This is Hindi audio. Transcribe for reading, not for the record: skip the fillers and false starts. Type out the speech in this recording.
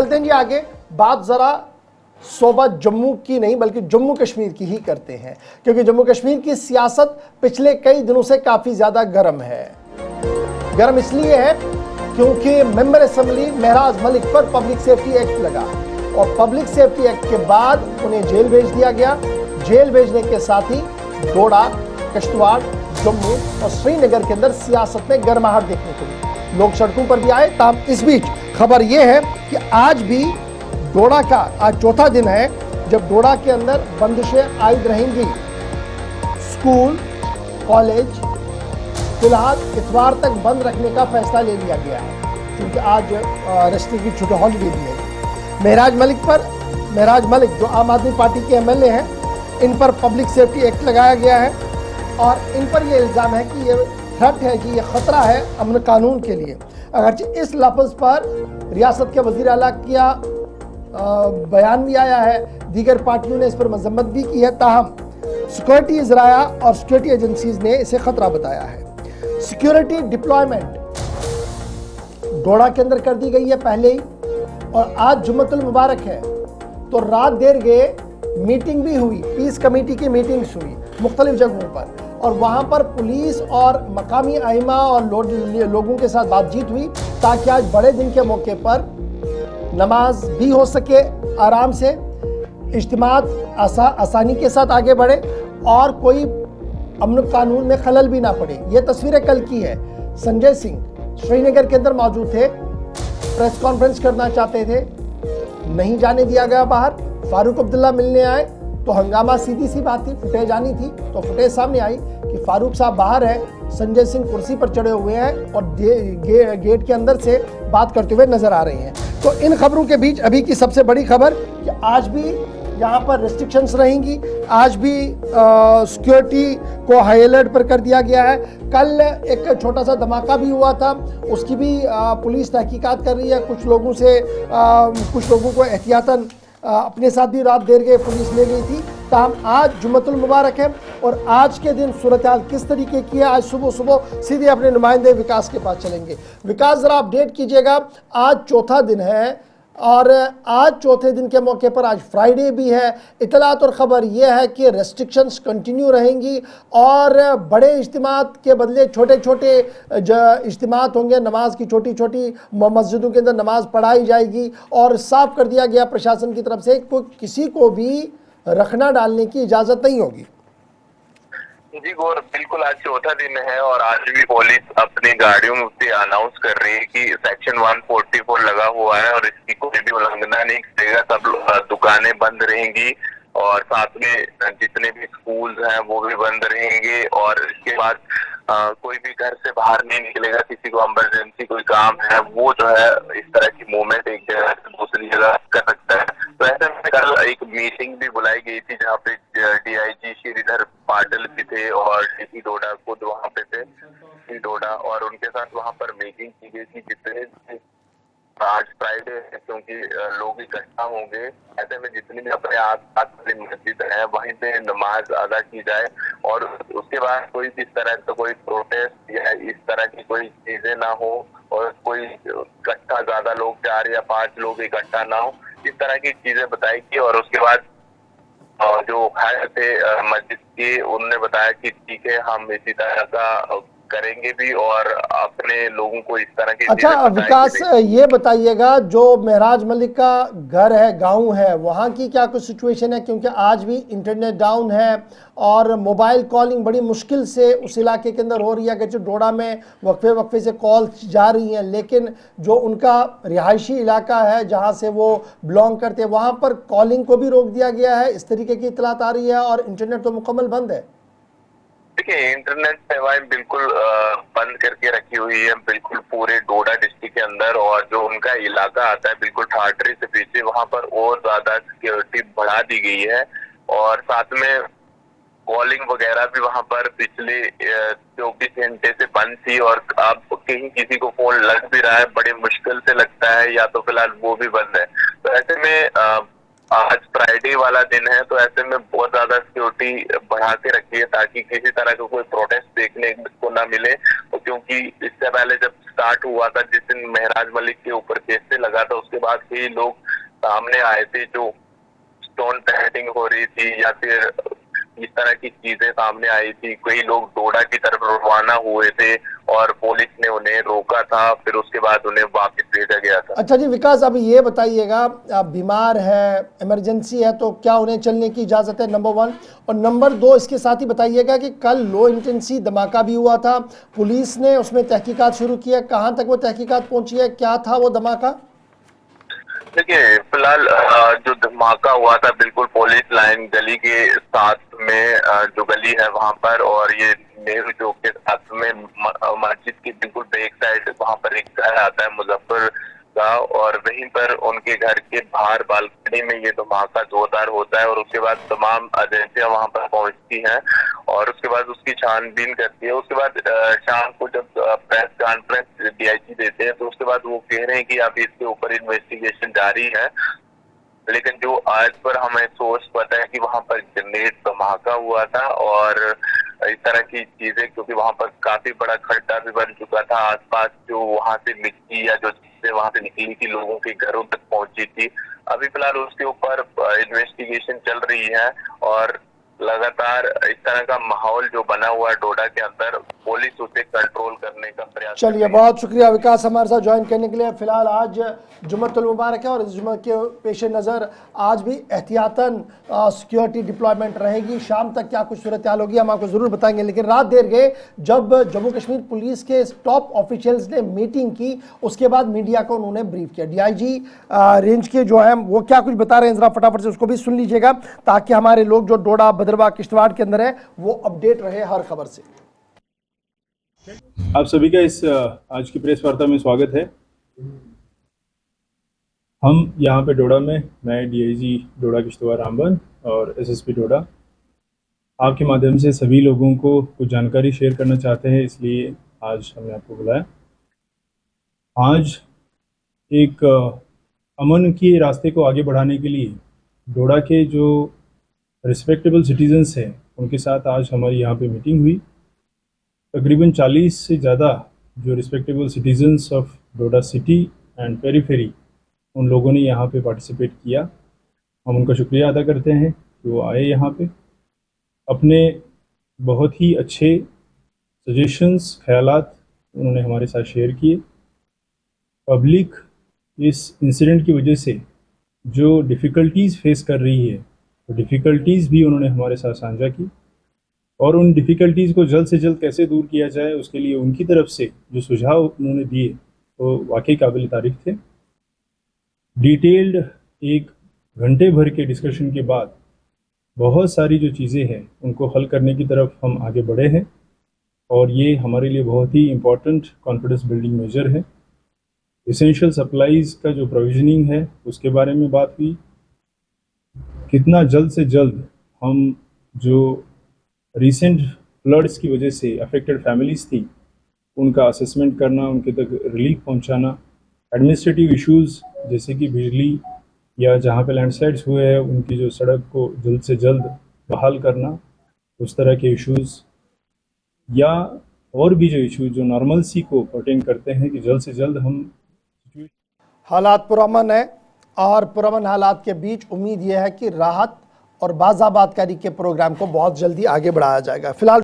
चलते हैं जी आगे। बात जरा सोबत जम्मू की नहीं बल्कि जम्मू कश्मीर की ही करते हैं, क्योंकि जम्मू कश्मीर की सियासत पिछले कई दिनों से काफी ज्यादा गर्म है। गर्म इसलिए है क्योंकि मेंबर असेंबली महराज मलिक पर पब्लिक सेफ्टी एक्ट लगा और पब्लिक सेफ्टी एक्ट के बाद उन्हें जेल भेज दिया गया। जेल भेजने के साथ ही डोडा, किश्तवाड़, जम्मू और श्रीनगर के अंदर सियासत में गर्माहट देखने को मिली। लोग सड़कों पर भी आए। ताम इस बीच खबर यह है कि आज भी डोडा का आज चौथा दिन है जब डोडा के अंदर बंदिशें आयद रहेंगी। स्कूल, कॉलेज फिलहाल इतवार तक बंद रखने का फैसला ले लिया गया है क्योंकि आज रेस्ट्रिक्टेड छुट्टी हॉलीडे भी है। महराज मलिक जो आम आदमी पार्टी के एमएलए हैं, इन पर पब्लिक सेफ्टी एक्ट लगाया गया है और इन पर यह इल्ज़ाम है कि ये थ्रेट है, कि ये ख़तरा है अमन कानून के लिए। अगरचे इस लफ्ज़ पर रियासत के वज़ीर आला का बयान भी आया है, दीगर पार्टियों ने इस पर मजम्मत भी की है, ताहम सिक्योरिटी ज़राया और सिक्योरिटी एजेंसीज ने इसे ख़तरा बताया है। सिक्योरिटी डिप्लॉयमेंट डोडा के अंदर कर दी गई है पहले ही, और आज जुम्मतुल मुबारक है तो रात देर गए मीटिंग भी हुई, पीस कमेटी की मीटिंग्स हुई मुख्तलिफ जगहों पर, और वहाँ पर पुलिस और मकामी आइमा और लोगों के साथ बातचीत हुई ताकि आज बड़े दिन के मौके पर नमाज भी हो सके आराम से, इज्तिमात आसानी के साथ आगे बढ़े और कोई अमन कानून में खलल भी ना पड़े। ये तस्वीरें कल की है। संजय सिंह श्रीनगर के अंदर मौजूद थे, प्रेस कॉन्फ्रेंस करना चाहते थे, नहीं जाने दिया गया बाहर। फारूक अब्दुल्ला मिलने आए तो हंगामा, सीधी सी बात थी, फुटेज आनी थी तो फुटेज सामने आई कि फारूक साहब बाहर है, संजय सिंह कुर्सी पर चढ़े हुए हैं और गेट के अंदर से बात करते हुए नजर आ रहे हैं। तो इन खबरों के बीच अभी की सबसे बड़ी खबर कि आज भी यहाँ पर रेस्ट्रिक्शंस रहेंगी, आज भी सिक्योरिटी को हाई अलर्ट पर कर दिया गया है। कल एक छोटा सा धमाका भी हुआ था, उसकी भी पुलिस तहकीकात कर रही है। कुछ लोगों को एहतियातन अपने साथ भी रात देर गए पुलिस ले गई थी। ताहम आज जुम्मतुल मुबारक है और आज के दिन सूरत हाल किस तरीके की है, आज सुबह सुबह सीधे अपने नुमाइंदे विकास के पास चलेंगे। विकास जरा अपडेट कीजिएगा, आज चौथा दिन है और आज चौथे दिन के मौके पर आज फ्राइडे भी है। इतलात और ख़बर यह है कि रेस्ट्रिक्शंस कंटिन्यू रहेंगी और बड़े इज्तिमात के बदले छोटे छोटे इज्तिमात होंगे। नमाज की छोटी छोटी मस्जिदों के अंदर नमाज पढ़ाई जाएगी और साफ कर दिया गया प्रशासन की तरफ से किसी को भी रखना डालने की इजाज़त नहीं होगी। जी गौर, बिल्कुल आज चौथा दिन है और आज भी पुलिस अपनी गाड़ियों में से अनाउंस कर रही है कि सेक्शन 144 लगा हुआ है और इसकी कोई भी उल्लंघना नहीं करेगा। सब दुकानें बंद रहेंगी और साथ में जितने भी स्कूल्स हैं वो भी बंद रहेंगे और इसके बाद कोई भी घर से बाहर नहीं निकलेगा। किसी को इमरजेंसी कोई काम है वो जो है इस तरह की मूवमेंट एक जगह से दूसरी जगह कर सकता है। तो ऐसे में कल एक मीटिंग भी बुलाई गई थी जहाँ पे डीआईजी श्रीधर पाटिल भी थे और डीसी डोडा खुद वहाँ पे थे डोडा, और उनके साथ वहाँ पर मीटिंग की गई थी। जितने आज फ्राइडे है क्योंकि लोग इकट्ठा होंगे, ऐसे में जितनी भी अपने आस पास वाली मस्जिद है वहीं पे नमाज अदा की जाए और उसके बाद कोई इस तरह का कोई प्रोटेस्ट या इस तरह की कोई चीजें ना हो और कोई इकट्ठा ज्यादा लोग 4 या 5 लोग इकट्ठा ना हो, इस तरह की चीजें बताई गई। और उसके बाद जो खैर थे मस्जिद के, उन्होंने बताया कि ठीक है हम इसी तरह का करेंगे भी और अपने लोगों को इस तरह की। अच्छा विकास, ये बताइएगा जो महराज मलिक का घर है, गांव है, वहाँ की क्या कुछ सिचुएशन है? क्योंकि आज भी इंटरनेट डाउन है और मोबाइल कॉलिंग बड़ी मुश्किल से उस इलाके के अंदर हो रही है। अगर जो डोडा में वक्फे से कॉल जा रही हैं, लेकिन जो उनका रिहायशी इलाका है जहाँ से वो बिलोंग करते हैं वहाँ पर कॉलिंग को भी रोक दिया गया है। इस तरीके की इतलात आ रही है और इंटरनेट तो मुकम्मल बंद है। देखिए, इंटरनेट सेवाएं बिल्कुल बंद करके रखी हुई है बिल्कुल पूरे डोडा डिस्ट्रिक्ट के अंदर, और जो उनका इलाका आता है बिल्कुल ठाठरी से पीछे, वहां पर और ज्यादा सिक्योरिटी बढ़ा दी गई है। और साथ में कॉलिंग वगैरह भी वहां पर पिछले 24 घंटे से बंद थी और अब कहीं किसी को फोन लग भी रहा है बड़ी मुश्किल से लगता है, या तो फिलहाल वो भी बंद है। तो ऐसे में आज फ्राइडे वाला दिन है, तो ऐसे में बहुत ज्यादा सिक्योरिटी बढ़ा के रखी है ताकि किसी तरह का कोई प्रोटेस्ट देखने को ना मिले। क्योंकि इससे पहले जब स्टार्ट हुआ था, जिस दिन महराज मलिक के ऊपर केस से लगा था, उसके बाद कई लोग सामने आए थे जो स्टोन पेल्टिंग हो रही थी या फिर इस तरह की चीजें सामने आई थी। कई लोग डोडा की तरफ रवाना हुए थे और पुलिस ने उन्हें रोका था, फिर उसके बाद उन्हें वापस भेजा गया था। अच्छा जी विकास, अब ये बताइएगा, आप बीमार है, इमरजेंसी है, तो क्या उन्हें चलने की इजाज़त है, नंबर 1। और नंबर 2, इसके साथ ही बताइएगा कि कल लो इंटेंसी धमाका भी हुआ था, पुलिस ने उसमें तहकीकात शुरू की है, कहाँ तक वो तहकीकात पहुंची है, क्या था वो धमाका? देखिए, फिलहाल जो धमाका हुआ था बिल्कुल पुलिस लाइन गली के साथ में, जो गली है वहां पर, और ये नेहरू चौक के साथ में मस्जिद की बिल्कुल बैक साइड वहां पर एक घर आता है मुजफ्फर का, और वहीं पर उनके घर के बाहर बालकनी में ये धमाका जोरदार होता है। और उसके बाद तमाम एजेंसियां वहां पर पहुंचती हैं और उसके बाद उसकी छानबीन करती है। उसके बाद शाम को जब प्रेस कॉन्फ्रेंस डीआईजी देते हैं, तो उसके बाद वो कह रहे हैं कि अभी इसके ऊपर इन्वेस्टिगेशन जारी है। लेकिन जो आज पर हमें सोर्स पता है कि वहां पर ग्रेनेड धमाका हुआ था और इस तरह की चीजें, क्योंकि वहां पर काफी बड़ा खड्डा भी बन चुका था। आसपास जो वहां से मिट्टी या जो चीजें वहां से निकली थी लोगों के घरों तक पहुंची थी। अभी फिलहाल उसके ऊपर इन्वेस्टिगेशन चल रही है और लगातार इस तरह का माहौल जो बना हुआ है डोडा के अंदर, पुलिस उसे कंट्रोल करने का प्रयास कर रही चलिए, है। बहुत शुक्रिया विकास हमारे साथ ज्वाइन करने के लिए। फिलहाल आज जुम्मतुल मुबारक है और इस जुम्मे के पेश नज़र आज भी एहतियातन सिक्योरिटी डिप्लॉयमेंट रहेगी। शाम तक क्या कुछ सूरत हाल होगी हम आपको ज़रूर बताएंगे। लेकिन रात देर गए जब जम्मू कश्मीर पुलिस के टॉप ऑफिशियल्स ने मीटिंग की, उसके बाद मीडिया को उन्होंने ब्रीफ किया। डीआईजी रेंज के जो है वो क्या कुछ बता रहे हैं, ज़रा फटाफट से उसको भी सुन लीजिएगा, ताकि हमारे लोग जो डोडा भद्रवाह किश्तवाड़ के अंदर है वो अपडेट रहे हर खबर से। आप सभी का इस आज की प्रेस वार्ता में स्वागत है। हम यहाँ पे डोडा में, मैं डीआईजी डोडा किश्तवाड़ रामबन और एसएसपी डोडा, आपके माध्यम से सभी लोगों को कुछ जानकारी शेयर करना चाहते हैं, इसलिए आज हमने आपको बुलाया। आज एक अमन के रास्ते को आगे बढ़ाने के लिए डोडा के जो रिस्पेक्टेबल सिटीजन्स हैं उनके साथ आज हमारी यहाँ पे मीटिंग हुई। तकरीबन 40 से ज़्यादा जो respectable citizens of Doda city and periphery, उन लोगों ने यहाँ पे पार्टिसिपेट किया। हम उनका शुक्रिया अदा करते हैं कि वो आए यहाँ पे, अपने बहुत ही अच्छे सजेशंस, ख्यालात उन्होंने हमारे साथ शेयर किए। पब्लिक इस इंसिडेंट की वजह से जो डिफ़िकल्टीज़ फेस कर रही है, तो डिफ़िकल्टीज़ भी उन्होंने हमारे साथ साझा की और उन डिफ़िकल्टीज़ को जल्द से जल्द कैसे दूर किया जाए उसके लिए उनकी तरफ से जो सुझाव उन्होंने दिए वो वाकई काबिल तारीफ़ थे। डिटेल्ड 1 घंटे भर के डिस्कशन के बाद बहुत सारी जो चीज़ें हैं उनको हल करने की तरफ हम आगे बढ़े हैं और ये हमारे लिए बहुत ही इम्पॉर्टेंट कॉन्फिडेंस बिल्डिंग मेजर है। एसेंशियल सप्लाईज़ का जो प्रोविजनिंग है उसके बारे में बात हुई, कितना जल्द से जल्द हम जो रिसेंट फ्लड्स की वजह से अफेक्टेड फैमिलीज़ थी उनका असेसमेंट करना, उनके तक रिलीफ पहुंचाना, एडमिनिस्ट्रेटिव इश्यूज़ जैसे कि बिजली या जहां पे लैंडस्लाइड्स हुए हैं उनकी जो सड़क को जल्द से जल्द बहाल करना, उस तरह के इश्यूज़, या और भी जो इश्यूज़ जो नॉर्मलसी को पर्टेन करते हैं कि जल्द से जल्द हम। हालात पुरअमन है और पुरअमन हालात के बीच उम्मीद यह है कि राहत और बाज़ाबातकारी के प्रोग्राम को बहुत जल्दी आगे बढ़ाया जाएगा। फिलहाल